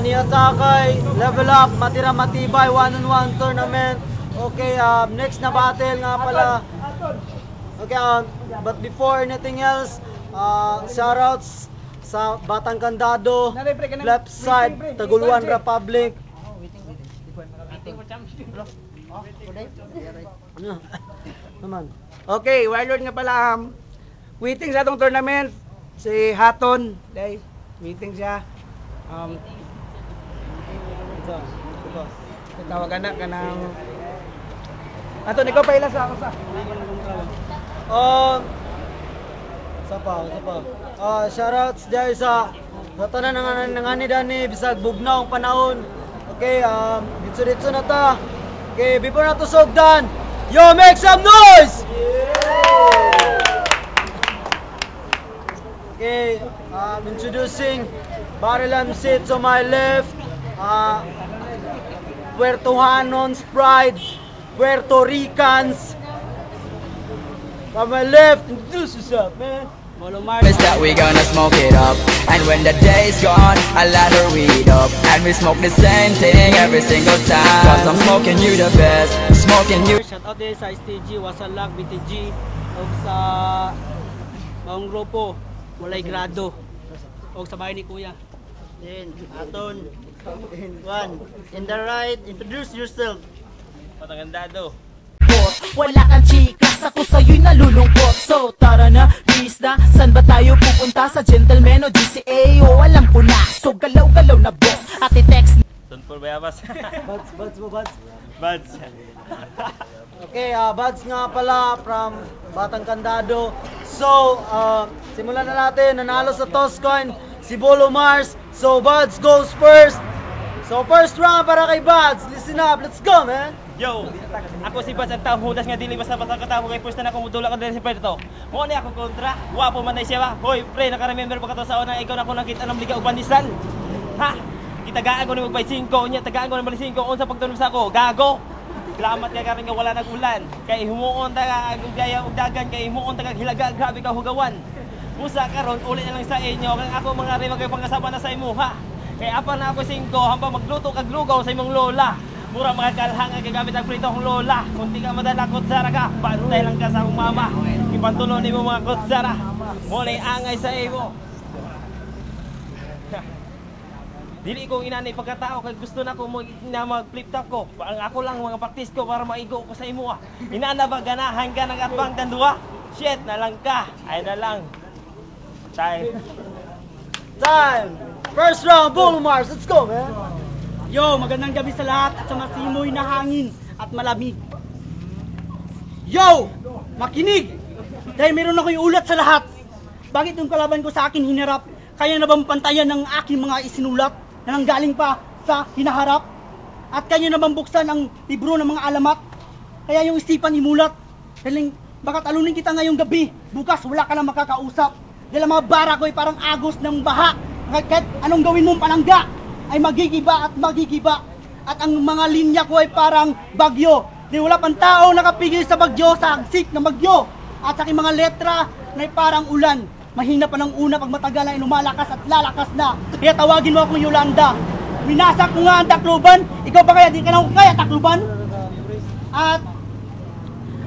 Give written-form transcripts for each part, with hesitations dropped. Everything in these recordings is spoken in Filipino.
Niyatakay, level up, matira matibay, 1-on-1 tournament. Okay, next na battle nga pala. Okay, but before anything else, shoutouts sa Batang Candado, left side, Taguluan Republic. Okay, Warlord nga pala, waiting sa itong tournament, si Haton, dahil waiting siya. Tawagan na ka ng Haton, ikaw pa ilas ako sa shoutouts dahil sa tanan ng ani bisag bugnaw ang panahon. Okay, ditso na ta. Okay, before na to sugdan, yo, make some noise! Okay, introducing Barrel MC to my left, Puerto Hanons Pride, Puerto Ricans. From my left, introduce yourself, man. Promise that we gonna smoke it up, and when the day's gone, I'll ladder weed up, and we smoke the same thing every single time. Cause I'm smoking you the best, smoking you. Shout out din sa STG, Wasalak, BTG, o sa maong grupo, walay grado, o sa bahay ni Kuya. Then, Aton, one, in the right, introduce yourself. Batang Candado. Wala kang chikas, ako sa'yo'y nalulungkot. So tara na, Rizda, saan ba tayo pupunta? Sa Gentleman o GCA o alam ko na. So galaw-galaw na boss, at i-text. Doon po bayabas. Buds. Okay, Buds nga pala from Batang Candado. So, simulan na natin. Nanalo sa toss coin si Bolo Mars. So, Buds goes first. So, first round para kay Buds. Listen up, let's go, man. Yo, ako si Buds ang taong hudas nga dili basta-basta katabo kay first na kumudula ka din si Pedro. Mo ni ako kontra, wapo man na siya ba? Hoy, pre, naka-remember pa ka to sa una ikaw na ko nakita ng liga uban Nissan. Ha? Kitagaan ko ni magbay 5 nya, tagaan ko ni bali 5 unsa pagtunom sa ako, gago. Salamat kay karon nga wala nag-ulan. Kay humuon ta ka gaya og dagan kay humuon ta hilaga grabe ka hugawan. Usa karon uli na lang sa inyo kang ako mga rima kay pangasama na sa imo ha. Kay apa na ako 5 hamba magluto kag lugaw sa imong lola. Mura mga kalhang ang gagamit ang prito kong lola. Kung di ka madala kutsara ka, bantay lang ka sa akong mama. Ipantulo ni mo mga kutsara. Mulay angay sa imo. Dili ko inanay pagkatao kay gusto na ko na mag-flip top ko. Ang ako lang mga practice ko para maigo ko sa imo. Inana ba ganahan ka ng atbang tandua? Shit na lang ka. Ay na lang. Time. First round, Bolo Mars. Let's go, man. Yo, magandang gabi sa lahat at sa masimoy na hangin at malamig. Yo, makinig! Dahil meron ako iulat sa lahat. Bakit yung kalaban ko sa akin hinarap? Kaya na bang pantayan ng aking mga isinulat na nanggaling pa sa hinaharap? At kaya na bang buksan ang libro ng mga alamat? Kaya yung isipan imulat. Dahil baka talunin kita ngayong gabi, bukas wala ka na makakausap. Dahil ang mga bara ko ay parang agos ng baha. Kahit anong gawin mong palangga ay magigiba at magigiba. At ang mga linya ko ay parang bagyo. Di wala pang tao nakapigil sa bagyo, sa agsik ng bagyo. At sa aking mga letra na ay parang ulan. Mahina pa ng una pag matagal ay lumalakas at lalakas na. Kaya tawagin mo akong Yolanda. Winasak mo nga ang Tacloban. Ikaw ba kaya di ka na kaya Tacloban? At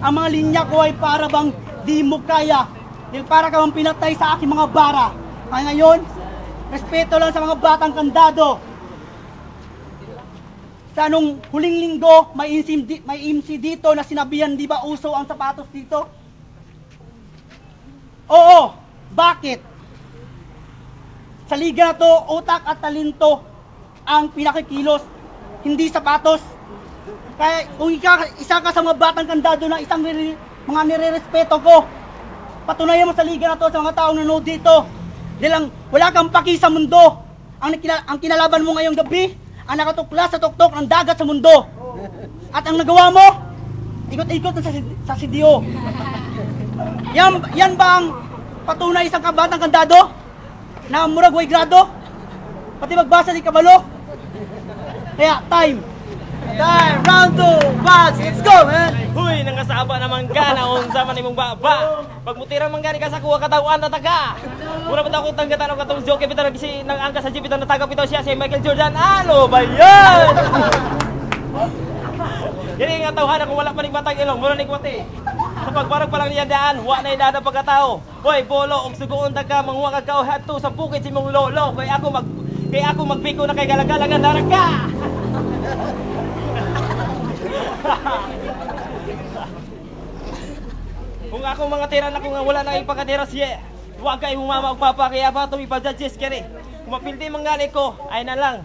ang mga linya ko ay para bang di mo kaya. Dahil para ka bang pinatay sa aking mga bara. Kaya ngayon, respeto lang sa mga Batang Candado. Sa anong huling linggo, may MC dito na sinabihan, di ba uso ang sapatos dito? Oo, bakit? Sa liga na to, utak at talento ang pinakikilos, hindi sapatos. Kaya kung isa ka sa mga Batang Candado na isang mga nire-respeto ko, patunayan mo sa liga na to sa mga taong nanood dito. Dahil lang, wala kang paki sa mundo. Ang kinalaban mo ngayong gabi, ang nakatuklas sa tuktok ng dagat sa mundo. At ang nagawa mo, ikot-ikot sa CDO. Yan ba ang patunay isang kabatang kandado? Na murag way grado? Pati magbasa di kabalo? Kaya, time! Time, round 2, Buds, let's go, man! Huy, nangasaba naman ka na unsa man imong baba. Pagmutira man gani ka sa kuha katawan na taga. Mura ba ako tanggatan og katong joke bitaw gisi nang angka sa jeep bitaw natagap bitaw siya si Michael Jordan. Ano ba yan? Dili nga tawhan ako wala pa ning matag ilong, mura ning kwate. Kapag barog pa lang niya daan, wa na idada pagkatao. Hoy, bolo og sugoon ka manguha ka hadto sa bukid si mong lolo. Kay ako magbiko na kay galagalangan darag ka. Kung ako mga tira na kung wala na ipakatira siya, huwag kayo mama o papa kaya ba ito ipa-judges kani. Kung mapildi mangali ko, ay na lang.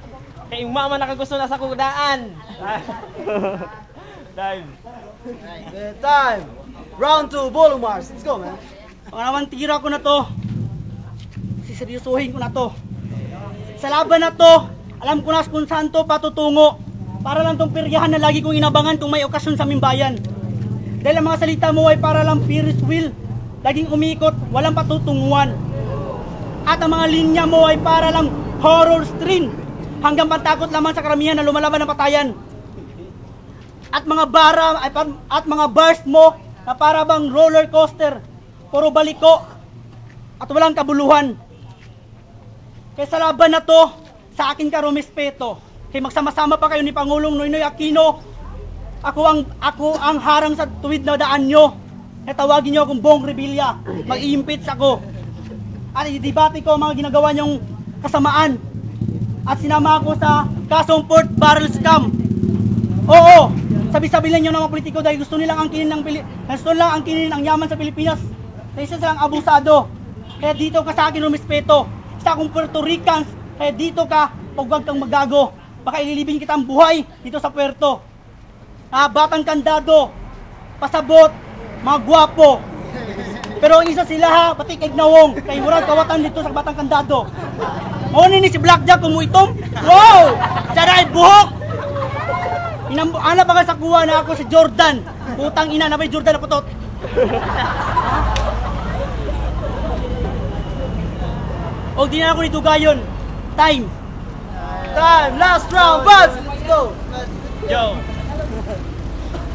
Kaya yung mama nakagusto na sa kudaan. Time. Time, round 2, Bolumars, let's go, man! Pangalawang tira ko na to. Siseryosohin ko na to. Sa laban na to, alam ko na kung saan to patutungo. Para lang tong peryahan na lagi kong inabangan kung may okasyon sa aming bayan. Dahil ang mga salita mo ay para lang Ferris wheel, laging umikot, walang patutunguhan. At ang mga linya mo ay para lang horror screen, hanggang pantakot lamang sa karamihan na lumalaban ng patayan. At mga bars mo na para bang roller coaster, puro baliko at walang kabuluhan. Kaya sa laban na to, sa akin ka rumispeto. Kaya magsama-sama pa kayo ni Pangulong Noynoy Aquino. Ako ang harang sa tuwid na daan nyo. Kaya tawagin nyo akong Bong Revilla. Mag-i-impeach ako. At i-debate ko ang mga ginagawa nyong kasamaan. At sinama ako sa kasong Port Barrel Scam. Oo, sabi-sabi lang nyo ng mga politiko dahil gusto nilang angkinin ang yaman sa Pilipinas. Kaya isa silang abusado. Kaya dito ka sa akin rumispeto. Isa akong Puerto Ricans. Kaya dito ka, huwag kang magago. Baka ililibing kita ang buhay dito sa puerto. Batang kandado, pasabot, mga gwapo. Pero ang isa sila ha, batik ignawong. Kay murag kawatan dito sa batang kandado. Maunin ni si Blackjack kung mo itom. Wow! Saray buhok! Ana ba ka sa kuha na ako si Jordan? Putang ina na ba Jordan na putot? O di na ako ni Dugayon. Time! Time, last round, Buds, let's go!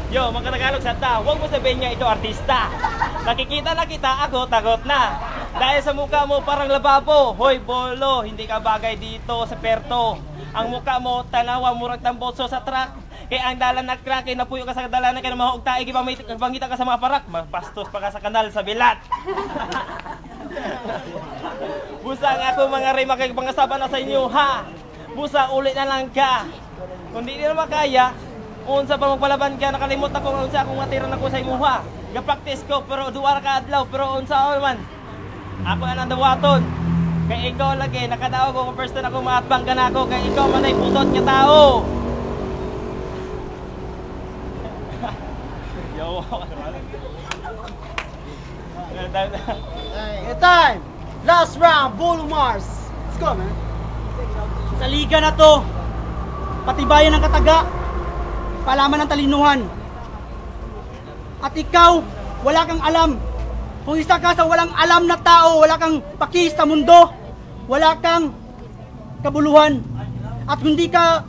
Yo, mga Tagalog santa, huwag mo sabihin nga ito artista. Nakikita na kita, ako takot na. Dahil sa mukha mo parang lababo. Hoy, bolo, hindi ka bagay dito sa perto. Ang mukha mo, tanawa, murag tambotso sa truck. Kaya ang dalan na crack, napuyo ka sa dalanan, kaya mga hugtaig, bangita ka sa mga parak. Magpastos pa ka sa kanal sa bilat. Busang ako mga rima kay pangasaba na sa inyo, ha? Busa, ulit na lang ka. Kung di na makaya, unsa pa magpalaban ka, nakalimot ako unsa akong natira na ko sa imuha. Ga-practice ko, pero duwar ka adlaw, pero unsa man. Ako na nandawaton. Kay ikaw lagi, nakadaog ko first time ako maatbang ka na ako, kay ikaw man ay putot nga tao. Yo, Time, last round, Bolumars, let's go, man! Sa liga na to, patibayan ng kataga, palaman ng talinuhan. At ikaw, wala kang alam. Kung isa ka sa walang alam na tao, wala kang paki sa mundo, wala kang kabuluhan. At hindi ka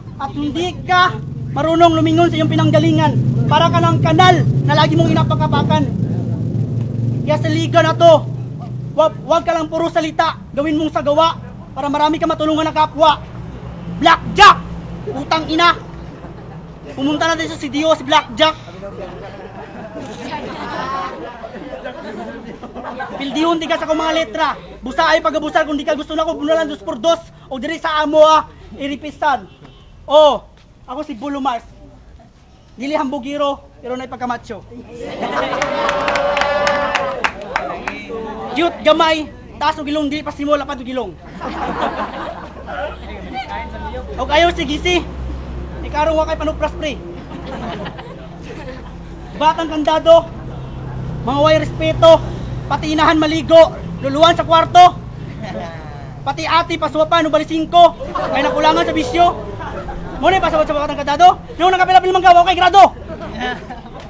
marunong lumingon sa iyong pinanggalingan. Para ka ng kanal na lagi mong inapakapakan. Kaya sa liga na to, wag ka lang puro salita, gawin mong sagawa para marami ka matulungan na kapwa. Blackjack! Utang ina! Pumunta natin sa CDO si Blackjack. Pildihon di ka sa kong mga letra. Busa ay pagabusar kung di ka gusto na ko bunalan 2x2 o diri sa amo iripisan. Oh, ako si Bolumars. Dili hambugiro pero nay pagkamacho. Cute gamay, taas og ilong dili pa simula pa og ilong. Og ayaw sige si. Ikarong wa kay panupras pre. Batang kandado, mga way respeto, Pati inahan maligo, luluwan sa kwarto. Pati ate pasuwapan, ubalisin ko. May nakulangan sa bisyo. Muna pasawat sa bakatang kadado. Nung nakapilapil mang gawa kay grado.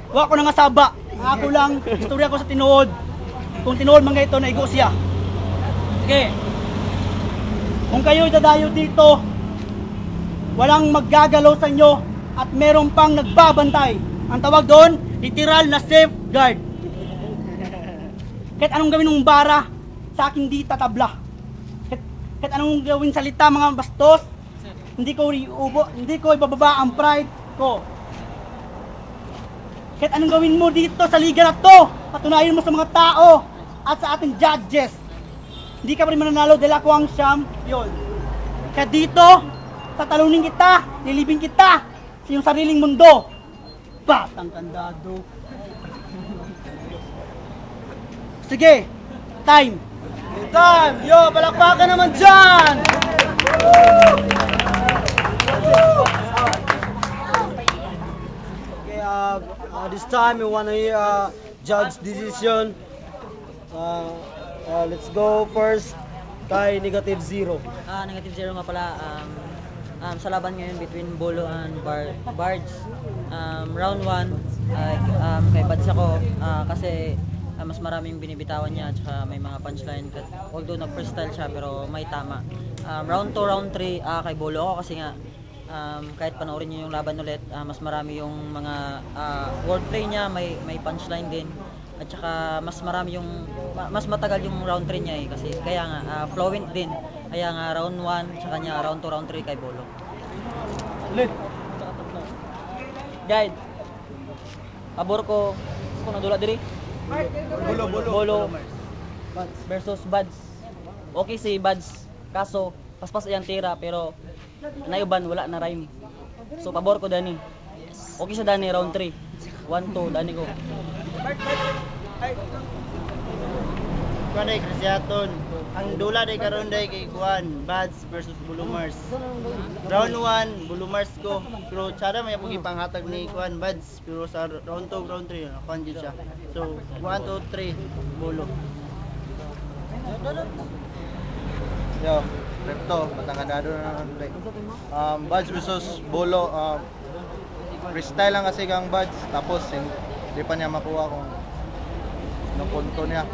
Wa ko na nga saba. Ako lang, istorya ko sa tinuod. Kung tinuod man ito, naigo siya. Sige. Kung kayo'y dadayo dito, walang maggagalaw sa inyo at meron pang nagbabantay. Ang tawag doon, literal na safeguard. Kahit anong gawin ng bara, sa akin di tatabla. Kahit anong gawin salita mga bastos, hindi ko ibababa ang pride ko. Kahit anong gawin mo dito sa liga na to, patunayan mo sa mga tao at sa ating judges. Hindi ka pa rin mananalo dahil ako ang champion. Kaya dito, tatalunin kita, nilibing kita sa iyong sariling mundo. Batang kandado. Sige, time. Time! Yo, palakpakan naman dyan! Okay, this time we wanna hear judge decision. Let's go first kay negative 0. Negative 0 nga pala. Sa laban ngayon between Bolo and Bards. Round 1, kay Bads ako kasi mas maraming binibitawan niya at saka may mga punchline. Although nag-freestyle siya pero may tama. Round 2, round 3 kay Bolo ako kasi nga kahit panoorin niyo yung laban ulit, mas marami yung mga wordplay niya, may punchline din. At saka mas marami yung mas matagal yung round 3 niya kasi kaya nga fluent din. Kaya nga round 1 sa kanya, round 2, round 3 kay Bolo. Guide. Pabor ko kung nadula diri. Bolo versus Bads. Okay si Bads, kaso paspas iyang tira pero nayuban wala na rhyme. So pabor ko Dani. Okay sa Dani round 3. 1-2 Dani ko. Kuan day Krisiaton. Ang dula day karon day kay Kuan, Bads versus Bulumars. Round 1 Bulumars ko, pero tsada may pugi panghatag ni Kuan Bads, pero sa round 2, round 3 Kuan jud siya. So 1, 2, 3 Bulo. Yo, Repto, matangandado na naman. Bads versus Bolo, freestyle lang kasi kang Bads, tapos hindi pa niya makuha kung anong punto niya.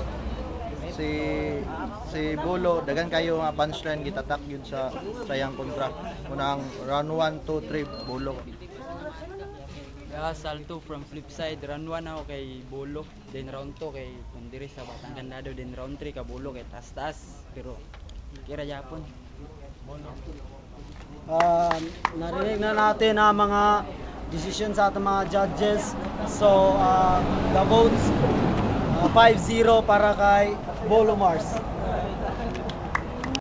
Si Bolo, dagan kayo nga punchline, gitatak yun sa sayang kontra. Unang round 1, 2, 3, Bolo. Salto from flip side, round 1 ako kay Bolo, then round 2 kay Kundiri sa Batang Kandado, then round 3 ka Bolo kay taas-taas, pero kira Japon. Narinig na natin ang mga decision sa ating mga judges. So, the votes 5-0 para kay Bolo Mars.